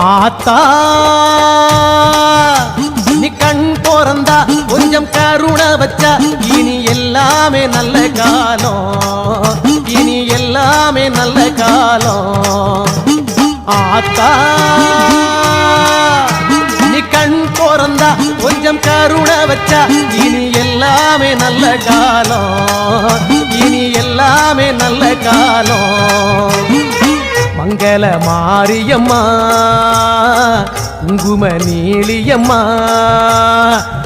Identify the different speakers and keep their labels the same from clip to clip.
Speaker 1: ஆத்தா நீ கண் போறந்தா கொஞ்சம் கருணை வச்சா இனி எல்லாமே நல்ல காலம், இனி எல்லாமே நல்ல காலம். ஆத்தா நீ கண் போறந்தா கொஞ்சம் கருணை வச்சா இனி எல்லாமே நல்ல காலம், இனி எல்லாமே நல்ல காலம். மங்கள மாரியம்மா குங்கும நீலியம்மா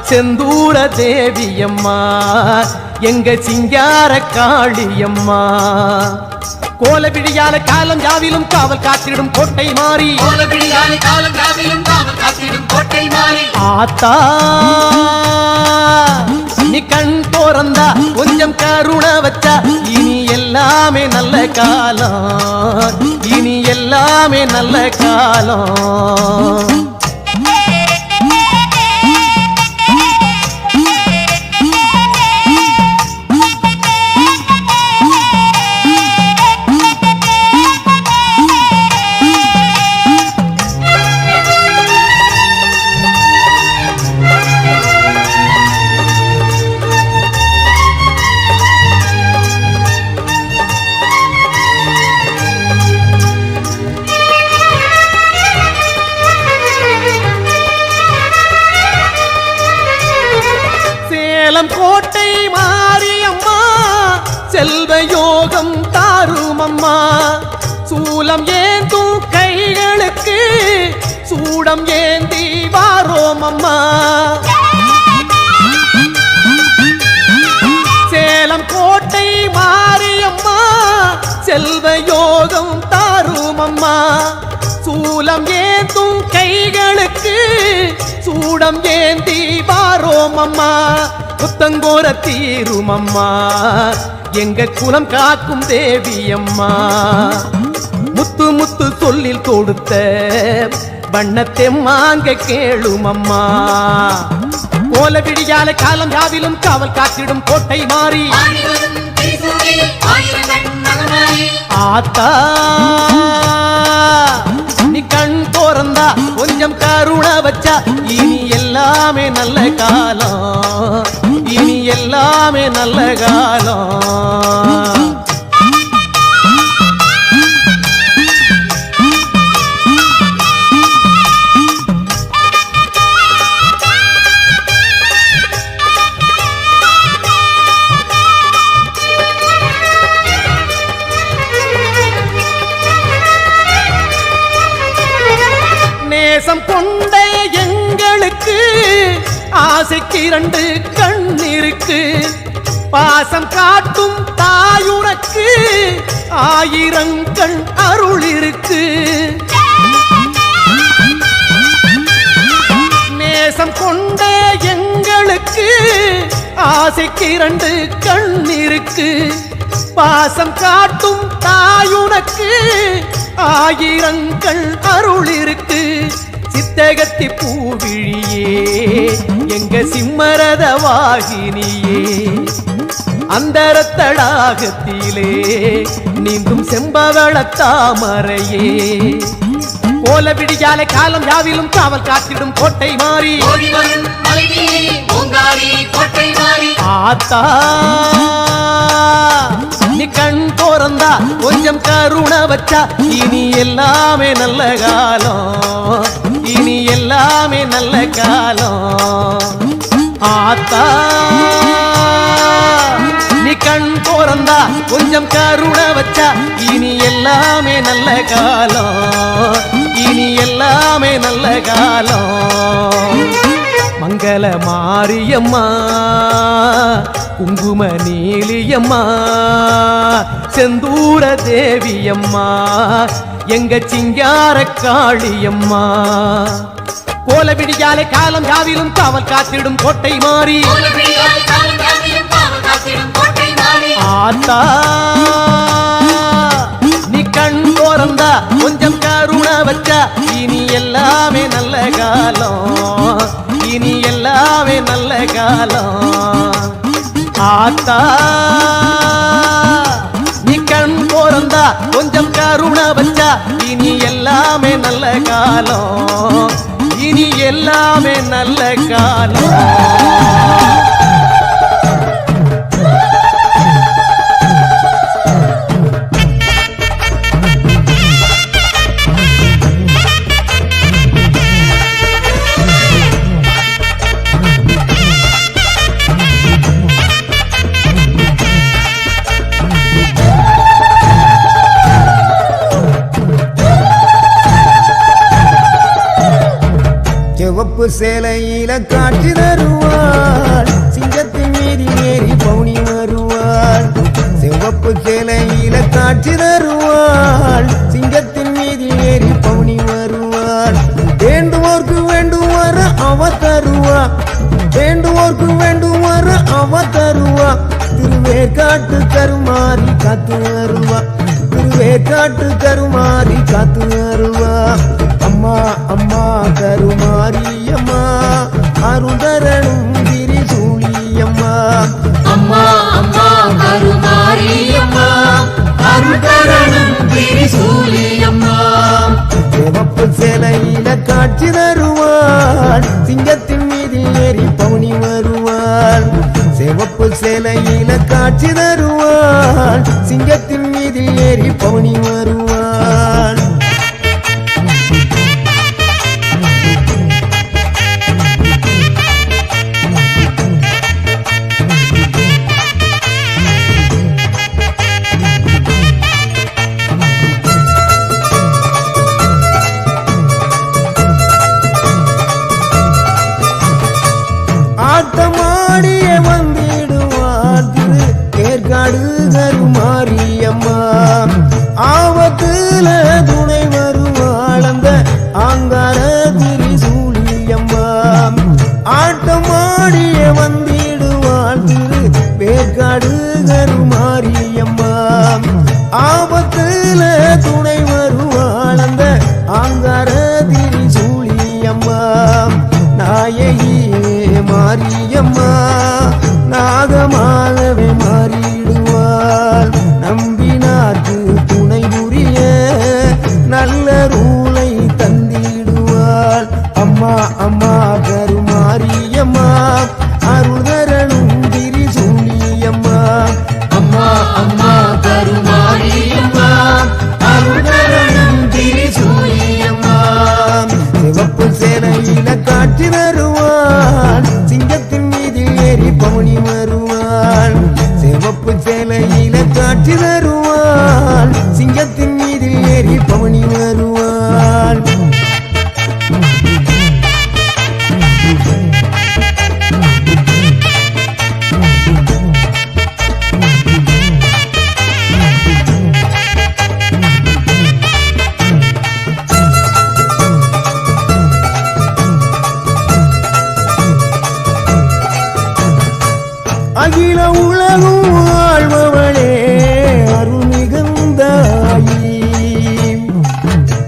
Speaker 1: செந்தூர தேவியம்மா எங்க சிங்கார காளியம்மா. கோலவிழியால காலம் யாவிலும் காவல் காத்திடும் கோட்டை மாறி,
Speaker 2: கோலவிழியால காலம் யாவிலும் காவல் காத்திடும் கோட்டை மாறி.
Speaker 1: ஆத்தா நீ கண் போறந்தா கொஞ்சம் கருணை வச்சா இனி எல்லாமே நல்ல காலம், இனி எல்லாமே நல்ல காலம். கோட்டை மாரியம்மா செல்வ யோகம் தாருமம்மா. சூலம் ஏந்தும் கைகளுக்கு சூடம் ஏந்தி வாரோமம்மா. சேலம் கோட்டை மாரியம்மா செல்வ யோகம் தாருமம்மா. சூலம் ஏந்தும் கைகளுக்கு சூடம் ஏந்தி வாரோமம்மா. புத்தங்கோர தீருமம்மா எங்க குலம் காக்கும் தேவியம்மா. முத்து முத்து சொல்லில் கொடுத்த வண்ணத்தை மாங்க கேளுமம்மா. கோலவிழியால காலம் யாவிலும் காவல் காத்திடும் கோட்டை மாறி, ஆத்தா நீ கண் போறந்தா கொஞ்சம் கருணை வச்சா இனி எல்லாமே நல்ல காலம், இனி எல்லாமே நல்ல காலம். நேசம் கொண்ட எங்களுக்கு ஆசைக்கு இரண்டு கண் இருக்கு. பாசம் காட்டும் தாயுனக்கு ஆயிரம் கண் அருள் இருக்கு. நேசம் கொண்ட எங்களுக்கு ஆசைக்கு இரண்டு கண் இருக்கு. பாசம் காட்டும் தாயுனக்கு ஆயிரங்கள் அருள் இருக்கு. சித்தகத்தி பூவிழியே எங்க சிம்மரத வாகினியே அந்தரத்தடாகத்திலே நீந்தும் செம்பவள தாமரையே. கோலவிழியால காலம் யாவிலும் காவல் காத்திடும் கோட்டை மாறி, ஆத்தா நீ கண் போறந்தா கொஞ்சம் கருணை வச்சா இனி எல்லாமே நல்ல காலம், இனி எல்லாமே நல்ல காலம். ஆத்தா நீ கண் போறந்தா கொஞ்சம் கருணை வச்சா இனி எல்லாமே நல்ல காலம், இனி எல்லாமே நல்ல காலம். மங்கள மாரியம்மா குங்கும நீலியம்மா செந்தூர தேவியம்மா எங்க சிங்கார காளியம்மா. கோலவிழியாலே காலம் யாவிலும் காவல் காத்திடும் கோட்டை மாறி, ஆத்தா நீ கண் போறந்தா கொஞ்சம் கருணை வச்சா இனி எல்லாமே நல்ல காலம், இனி எல்லாமே நல்ல காலம். ஆத்தா நீ கண் போறந்தா கொஞ்சம் கருணை வச்சா இனி எல்லாமே நல்ல காலம், இனி எல்லாமே நல்ல காலம்.
Speaker 3: சிவப்பு சேலையில காட்சி தருவாள், சிங்கத்தின் மீதி ஏறி பவுனி வருவாள். சிவப்பு சேலையில காட்சி தருவாள், சிங்கத்தின் மீதி ஏறி பவுனி வருவாள். வேண்டுவோர்க்கு வேண்டுவார அவ தருவா, வேண்டுவோர்க்கு வேண்டுவார அவ தருவா. திருவேற்காட்டு கருமாறி காத்து வருவா, திருவேற்காட்டு கருமாறி காத்து வருவா. அம்மா அம்மா கருமாரியம்மா அருந்தரணும் திரிசூலியம்மா.
Speaker 2: அம்மா அம்மா கருமாரியம்மா அருள்தரணும் திரிசூலியம்மா.
Speaker 3: சிவப்பு சேலையில காட்சி தருவாள், சிங்கத்தின் மீது ஏறி பவுனி வருவாள். சிவப்பு சேலையில காட்சி தருவாள், சிங்கத்தின் மீது ஏறி பவுனி வருவாள். ஆட்டமாடிய வந்திடுவார் திரு ஏற்காடு கருமாரியம்மா. ஆபத்துல துணை வருவாள் அந்த ஆங்கார திரிசூலியம்மா. ஆட்டமாடிய வந்திடுவாள் திரு ஏற்காடு கருமாரியம்மா. ஆபத்துல துணை வருவாள் அந்த ஆங்கார திரிசூலியம்மா. நாயகியே மாரியம்மா நாகமாகவே மாறிடுவாள். நம்பினார்க்கு துணை புரிய நல்ல ரூலை தந்திடுவாள். அம்மா அம்மா கருமாரியம்மா அருள்தரணும் திரிசூலியம்மா.
Speaker 2: அம்மா அம்மா கருமாரியம்மா அருள்தரணும் திரிசூலியம்மா.
Speaker 3: சிவப்பு சேலையில காட்சி தருவாள், சிங்கத்தின் மீது ஏறி பவுனி வருவாள். சிவப்பு சேலையில காட்சி தருவாள், சிங்கத்தின் மீது ஏறி பவுனி வருவாள். அகில உலகும் வாழ்பவளே அருள்மிகுந்தாயி,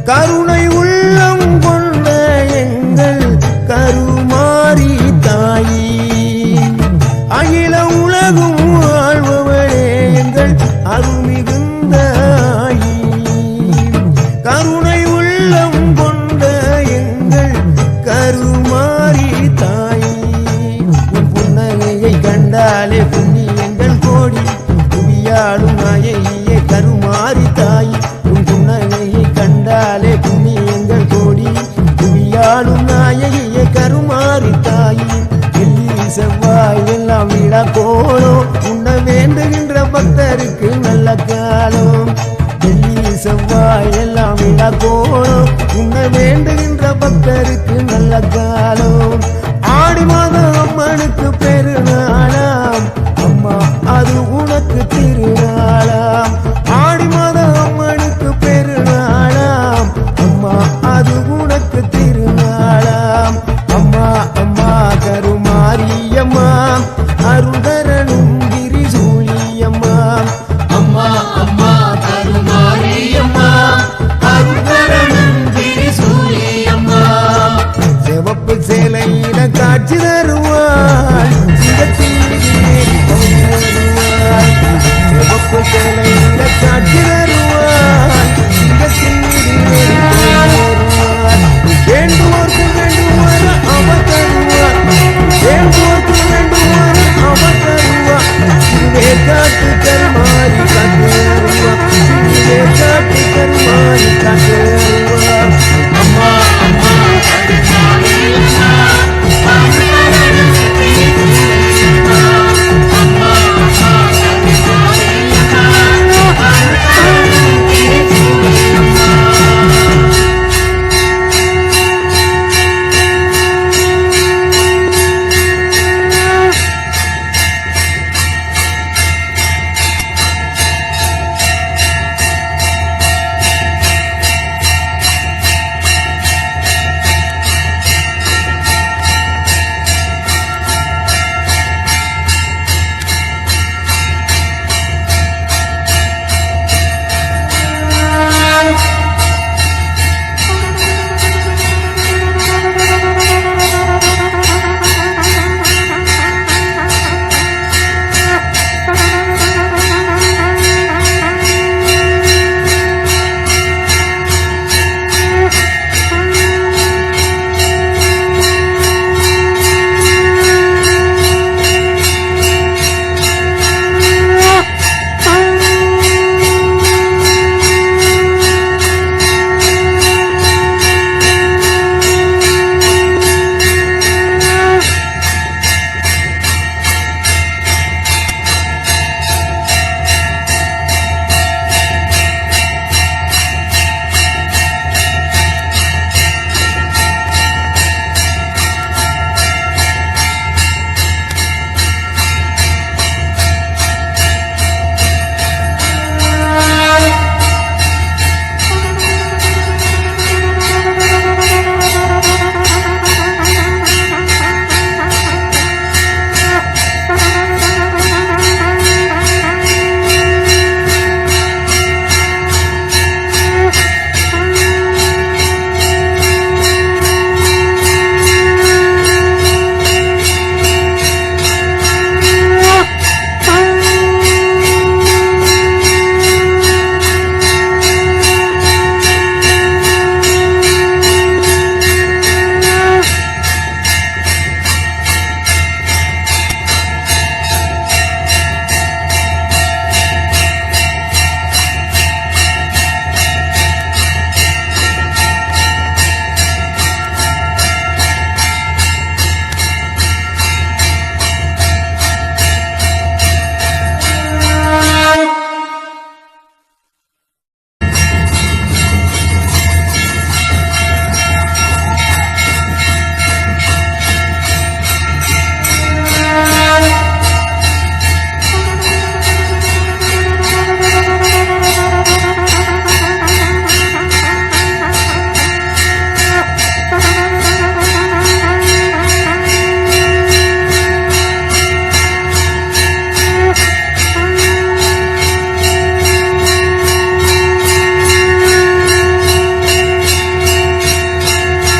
Speaker 3: கருணை உள்ளம் கொண்ட எங்கள் கருமாரி தாயி. அகில உலகும் வாழ்பவளே எங்கள் அருள்மிகுந்தாயி, கருணை உள்ளம் கொண்ட எங்கள் கருமாரி தாயி. புன்னகையை கண்டாலே புண்ணியங்கள் கோடி, புவியாடும் நாயகியே கருமாரி தாய். உன் புன்னகையை கண்டாலே புண்ணியங்கள் கோடி, புவியாடும் நாயகியே கருமாரி தாய். வெள்ளி செவ்வாய் எல்லாம் விழா கோலம், உன்ன வேண்டுகின்ற பக்தருக்கு நல்ல காலம். வெள்ளி செவ்வாய் எல்லாம் விழா கோலம், உன்ன வேண்டுகின்ற பக்தருக்கு நல்ல காலம். ஆடி மாதம் அம்மனுக்கு பெருநாளாம், அம்மா அது உனக்கு திருநாளாம். ஆடி மாதம் அம்மனுக்கு பெருநாளாம், அம்மா அது உனக்கு திரு